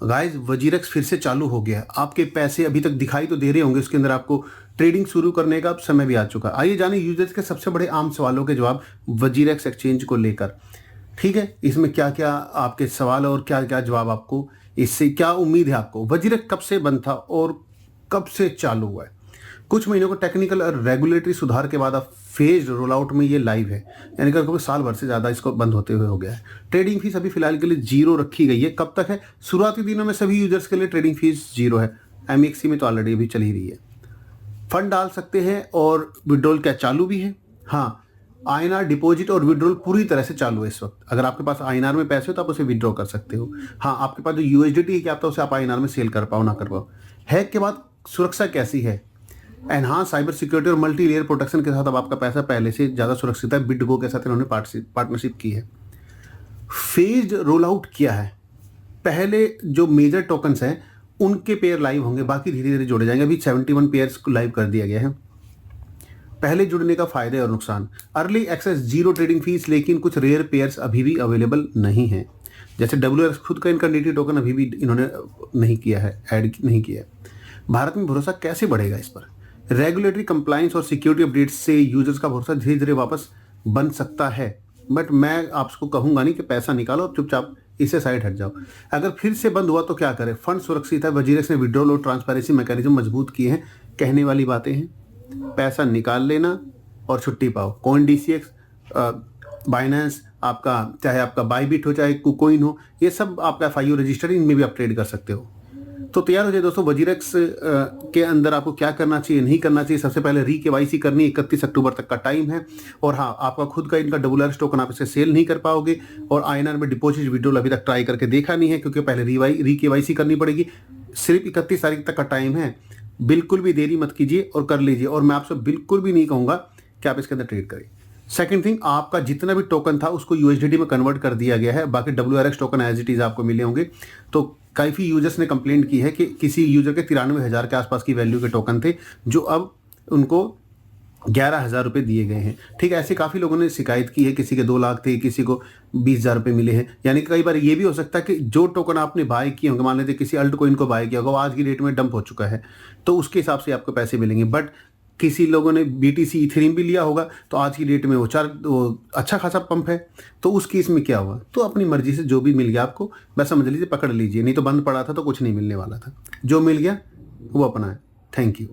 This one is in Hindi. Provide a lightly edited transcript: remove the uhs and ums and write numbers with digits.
गाइस वजीरेक्स फिर से चालू हो गया है। आपके पैसे अभी तक दिखाई तो दे रहे होंगे, उसके अंदर आपको ट्रेडिंग शुरू करने का समय भी आ चुका है। आइए जाने यूजर्स के सबसे बड़े आम सवालों के जवाब वजीरेक्स एक्सचेंज को लेकर। ठीक है, इसमें क्या क्या आपके सवाल और क्या क्या जवाब, आपको इससे क्या उम्मीद है आपको। वजीरेक्स कब से बंद था और कब से चालू हुआ है? कुछ महीनों को टेक्निकल और रेगुलेटरी सुधार के बाद अब फेज रोल आउट में ये लाइव है, यानी कि साल भर से ज़्यादा इसको बंद होते हुए हो गया है। ट्रेडिंग फीस अभी फिलहाल के लिए 0 रखी गई है। कब तक है? शुरुआती दिनों में सभी यूजर्स के लिए ट्रेडिंग फीस 0 है। एमएक्सी में तो ऑलरेडी अभी चल ही रही है। फंड डाल सकते हैं और विड्रॉल क्या चालू भी है? हाँ, आईएनआर डिपॉजिट और विड्रॉल पूरी तरह से चालू है इस वक्त। अगर आपके पास आईएनआर में पैसे हो तो आप उसे विड्रॉ कर सकते हो। हाँ, आपके पास जो यूएसडीटी है क्या पता उसे आप आईएनआर में सेल कर पाओ ना कर पाओ। हैक के बाद सुरक्षा कैसी है? एनहांस साइबर सिक्योरिटी और मल्टी लेयर प्रोटेक्शन के साथ अब आपका पैसा पहले से ज़्यादा सुरक्षित है। बिटगो के साथ इन्होंने पार्टनरशिप की है। फेज्ड रोल आउट किया है। पहले जो मेजर टोकन्स हैं उनके पेयर लाइव होंगे, बाकी धीरे धीरे जोड़े जाएंगे। अभी 71 पेयर्स को लाइव कर दिया गया है। पहले जुड़ने का फायदे और नुकसान। अर्ली एक्सेस 0 ट्रेडिंग फीस, लेकिन कुछ रेयर पेयर्स अभी भी अवेलेबल नहीं है। जैसे WRX खुद का इनकंडिटी टोकन अभी भी इन्होंने नहीं किया है, ऐड नहीं किया है। भारत में भरोसा कैसे बढ़ेगा इस पर? रेगुलेटरी कंप्लायंस और सिक्योरिटी अपडेट्स से यूजर्स का भरोसा धीरे धीरे वापस बन सकता है, बट मैं आपको कहूंगा नहीं कि पैसा निकालो और चुपचाप इससे साइड हट जाओ। अगर फिर से बंद हुआ तो क्या करें? फंड सुरक्षित है। वजीरेक्स ने विड्रॉल और ट्रांसपेरेंसी मैकेनिज्म मजबूत किए हैं। कहने वाली बातें हैं, पैसा निकाल लेना और छुट्टी पाओ। कॉइन DCX, बाइनेंस, आपका चाहे आपका बाईबिट हो चाहे कुकोइन हो, ये सब आपका FIO रजिस्टर, इनमें भी आप ट्रेड कर सकते हो। तो तैयार हो जाए दोस्तों। वजीरेक्स के अंदर आपको क्या करना चाहिए, नहीं करना चाहिए। सबसे पहले KYC करनी, 31 अक्टूबर तक का टाइम है। और हाँ, आपका खुद का इनका WRX टोकन आप इसे सेल नहीं कर पाओगे। और आईएनआर में डिपॉजिट विड्रॉल अभी तक ट्राई करके देखा नहीं है, क्योंकि पहले KYC करनी पड़ेगी। सिर्फ 31 तारीख तक का टाइम है। बिल्कुल भी देरी मत कीजिए और कर लीजिए। और मैं आपसे बिल्कुल भी नहीं कहूँगा कि आप इसके अंदर ट्रेड करें। सेकंड थिंग, आपका जितना भी टोकन था उसको USDT में कन्वर्ट कर दिया गया है। बाकी WRX token as it is आपको मिले होंगे। तो काफ़ी यूजर्स ने कंप्लेंट की है कि किसी यूजर के 93,000 के आसपास की वैल्यू के टोकन थे, जो अब उनको 11,000 रुपये दिए गए हैं। ठीक है, ऐसे काफ़ी लोगों ने शिकायत की है। किसी के 2 लाख थे, किसी को 20,000 रुपये मिले हैं। यानी कई बार ये भी हो सकता है कि जो टोकन आपने बाय किए होंगे, मान लीजिए किसी अल्ट कोइन को बाय किया होगा, वो आज की डेट में डंप हो चुका है, तो उसके हिसाब से आपको पैसे मिलेंगे। बट किसी लोगों ने BTC इथेरियम भी लिया होगा, तो आज की डेट में वो अच्छा खासा पंप है, तो उस केस में क्या हुआ? तो अपनी मर्जी से जो भी मिल गया आपको, बस समझ लीजिए, पकड़ लीजिए। नहीं तो बंद पड़ा था तो कुछ नहीं मिलने वाला था। जो मिल गया वो अपना है। Thank you.